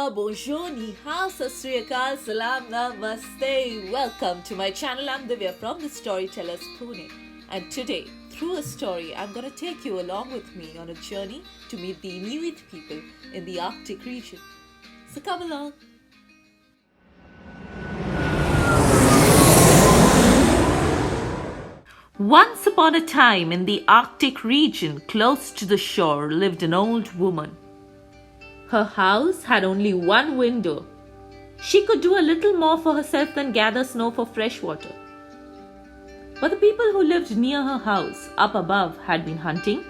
bonjour, ni hao, sat sri akal, salam, namaste. Welcome to my channel. I'm Divya from the Storytellers Pune. And today, through a story, I'm going to take you along with me on a journey to meet the Inuit people in the Arctic region. So come along. Once upon a time in the Arctic region, close to the shore, lived an old woman. Her house had only one window. She could do a little more for herself than gather snow for fresh water. But the people who lived near her house, up above, had been hunting.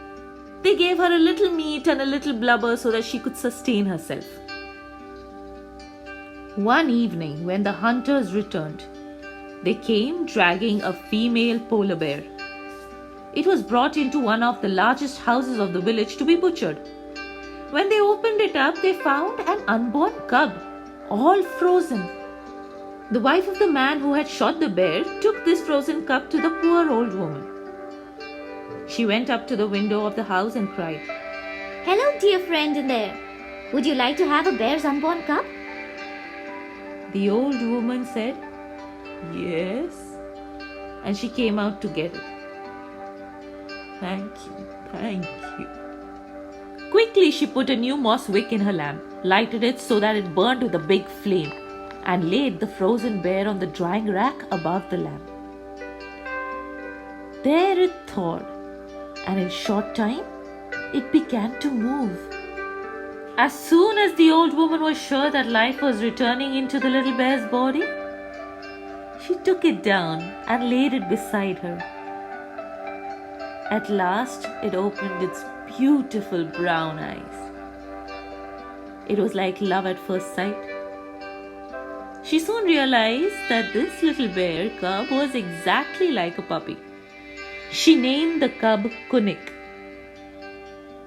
They gave her a little meat and a little blubber so that she could sustain herself. One evening, when the hunters returned, they came dragging a female polar bear. It was brought into one of the largest houses of the village to be butchered. When they opened it up, they found an unborn cub, all frozen. The wife of the man who had shot the bear took this frozen cub to the poor old woman. She went up to the window of the house and cried, "Hello, dear friend in there. Would you like to have a bear's unborn cub?" The old woman said, "Yes," and she came out to get it. Thank you. Quickly, she put a new moss wick in her lamp, lighted it so that it burned with a big flame, and laid the frozen bear on the drying rack above the lamp. There it thawed, and in short time, it began to move. As soon as the old woman was sure that life was returning into the little bear's body, she took it down and laid it beside her. At last, it opened its beautiful brown eyes. It was like love at first sight. She soon realized that this little bear cub was exactly like a puppy. She named the cub Kunik.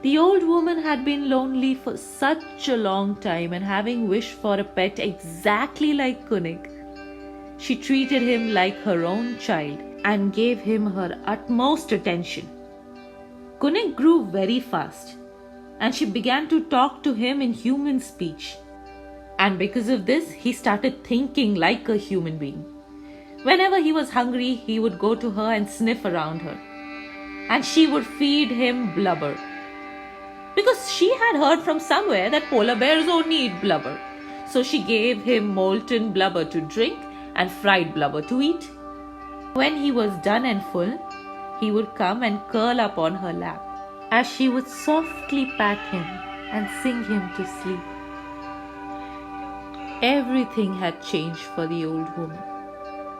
The old woman had been lonely for such a long time, and having wished for a pet exactly like Kunik, she treated him like her own child and gave him her utmost attention. Kunik grew very fast, and she began to talk to him in human speech. And because of this, he started thinking like a human being. Whenever he was hungry, he would go to her and sniff around her, and she would feed him blubber. Because she had heard from somewhere that polar bears only eat blubber. So she gave him molten blubber to drink and fried blubber to eat. When he was done and full, he would come and curl up on her lap, as she would softly pat him and sing him to sleep. Everything had changed for the old woman.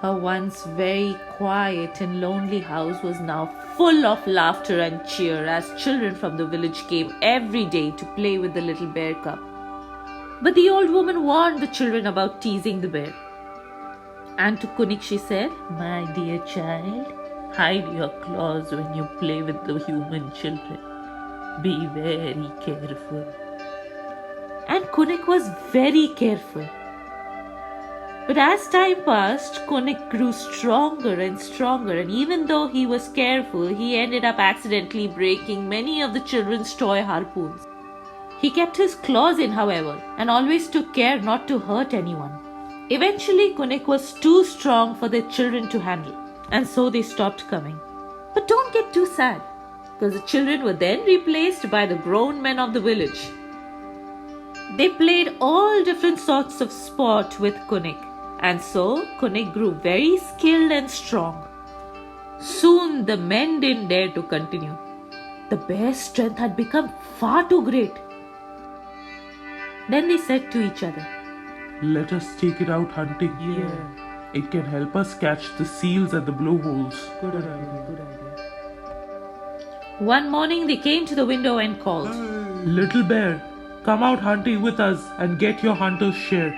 Her once very quiet and lonely house was now full of laughter and cheer as children from the village came every day to play with the little bear cub. But the old woman warned the children about teasing the bear. And to Kunik she said, "My dear child, hide your claws when you play with the human children. Be very careful." And Kunik was very careful. But as time passed, Kunik grew stronger and stronger, and even though he was careful, he ended up accidentally breaking many of the children's toy harpoons. He kept his claws in, however, and always took care not to hurt anyone. Eventually, Kunik was too strong for the children to handle, and so they stopped coming. But don't get too sad, because the children were then replaced by the grown men of the village. They played all different sorts of sport with Kunik, and so Kunik grew very skilled and strong. Soon the men didn't dare to continue. The bear's strength had become far too great. Then they said to each other, "Let us take it out hunting. It can help us catch the seals at the blowholes." Good idea. One morning they came to the window and called, "Little bear, come out hunting with us and get your hunter's share."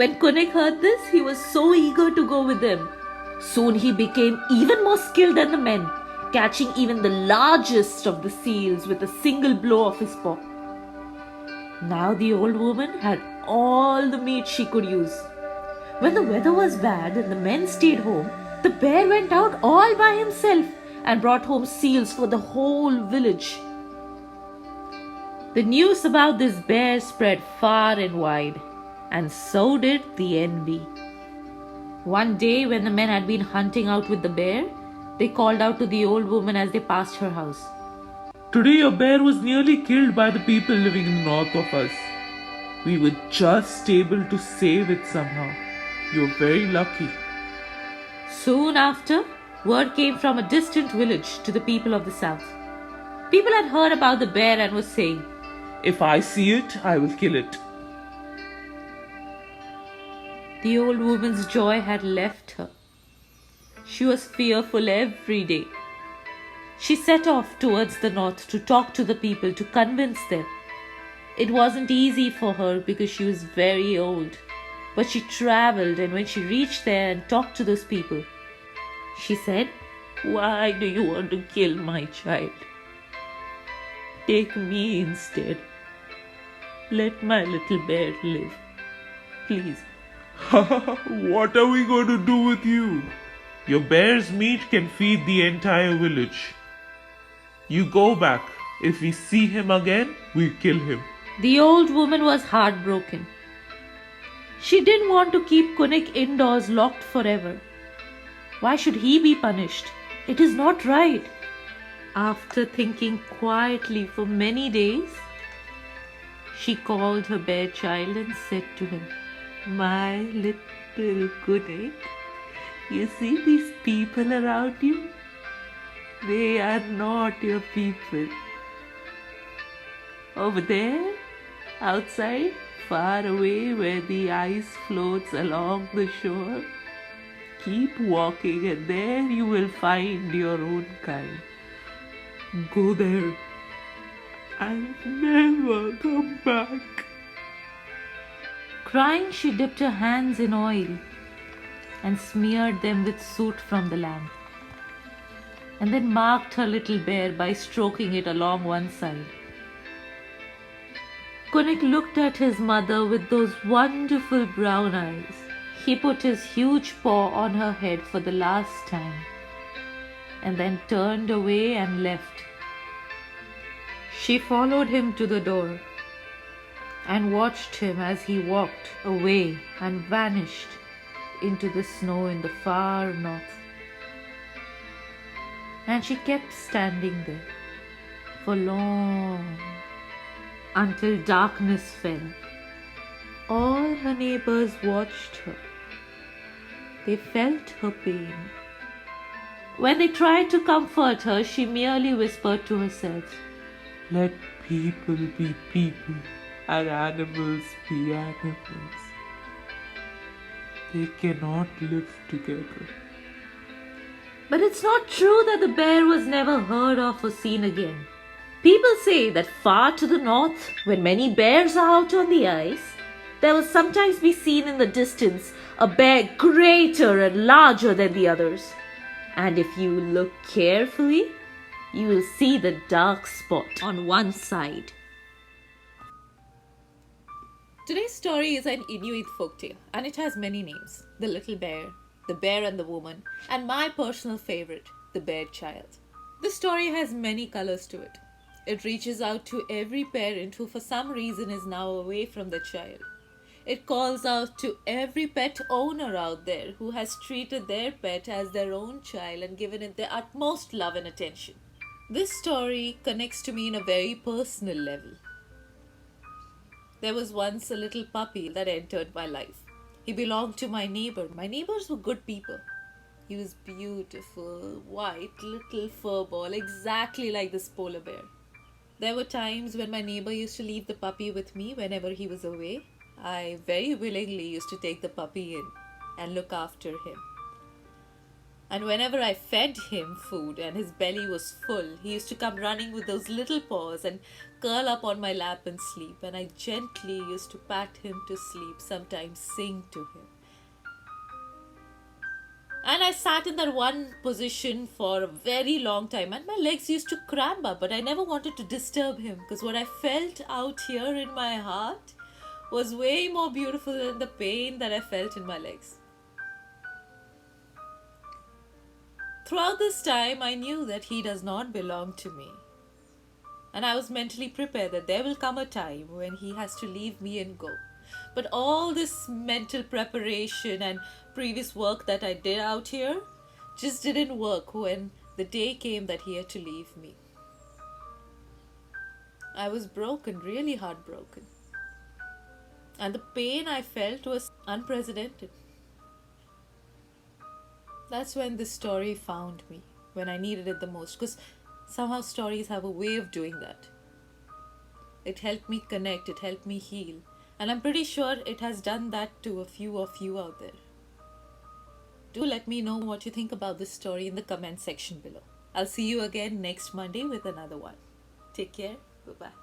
When Kunik heard this, he was so eager to go with them. Soon he became even more skilled than the men, catching even the largest of the seals with a single blow of his paw. Now the old woman had all the meat she could use. When the weather was bad and the men stayed home, the bear went out all by himself and brought home seals for the whole village. The news about this bear spread far and wide, and so did the envy. One day, when the men had been hunting out with the bear, they called out to the old woman as they passed her house. Today your bear was nearly killed by the people living in the north of us. We were just able to save it somehow. You're very lucky. Soon after, word came from a distant village to the people of the south. People had heard about the bear and were saying, If I see it, I will kill it. the old woman's joy had left her. She was fearful every day. She set off towards the north to talk to the people, to convince them. It wasn't easy for her because she was very old. But she traveled, and when she reached there and talked to those people, she said, Why do you want to kill my child? Take me instead. Let my little bear live. Please. What are we going to do with you? Your bear's meat can feed the entire village. You go back. If we see him again, we kill him. The old woman was heartbroken. She didn't want to keep Kunik indoors locked forever. Why should he be punished? It is not right. After thinking quietly for many days, she called her bear child and said to him, My little Kunik, you see these people around you? They are not your people. Over there, outside, far away where the ice floats along the shore, keep walking and there you will find your own kind. Go there and never come back. Crying, she dipped her hands in oil and smeared them with soot from the lamp, and then marked her little bear by stroking it along one side. Kunik looked at his mother with those wonderful brown eyes. He put his huge paw on her head for the last time, and then turned away and left. She followed him to the door and watched him as he walked away and vanished into the snow in the far north. And she kept standing there for long, until darkness fell. All her neighbors watched her. They felt her pain. When they tried to comfort her, she merely whispered to herself, Let people be people and animals be animals. They cannot live together. But it's not true that the bear was never heard of or seen again. People say that far to the north, when many bears are out on the ice, there will sometimes be seen in the distance a bear greater and larger than the others. And if you look carefully, you will see the dark spot on one side. Today's story is an Inuit folktale, and it has many names. The Little Bear, The Bear and the Woman, and my personal favorite, The Bear Child. The story has many colors to it. It reaches out to every parent who for some reason is now away from the child. It calls out to every pet owner out there who has treated their pet as their own child and given it the utmost love and attention. This story connects to me in a very personal level. There was once a little puppy that entered my life. He belonged to my neighbor. My neighbors were good people. He was beautiful, white, little fur ball, exactly like this polar bear. There were times when my neighbor used to leave the puppy with me whenever he was away. I very willingly used to take the puppy in and look after him. And whenever I fed him food and his belly was full, he used to come running with those little paws and curl up on my lap and sleep. And I gently used to pat him to sleep, sometimes sing to him. And I sat in that one position for a very long time and my legs used to cramp up, but I never wanted to disturb him because what I felt out here in my heart was way more beautiful than the pain that I felt in my legs. Throughout this time, I knew that he does not belong to me. And I was mentally prepared that there will come a time when he has to leave me and go. But all this mental preparation and previous work that I did out here just didn't work when the day came that he had to leave me. I was broken, really heartbroken. And the pain I felt was unprecedented. That's when this story found me, when I needed it the most, because somehow stories have a way of doing that. It helped me connect, it helped me heal, and I'm pretty sure it has done that to a few of you out there. Do let me know what you think about this story in the comment section below. I'll see you again next Monday with another one. Take care. Bye bye.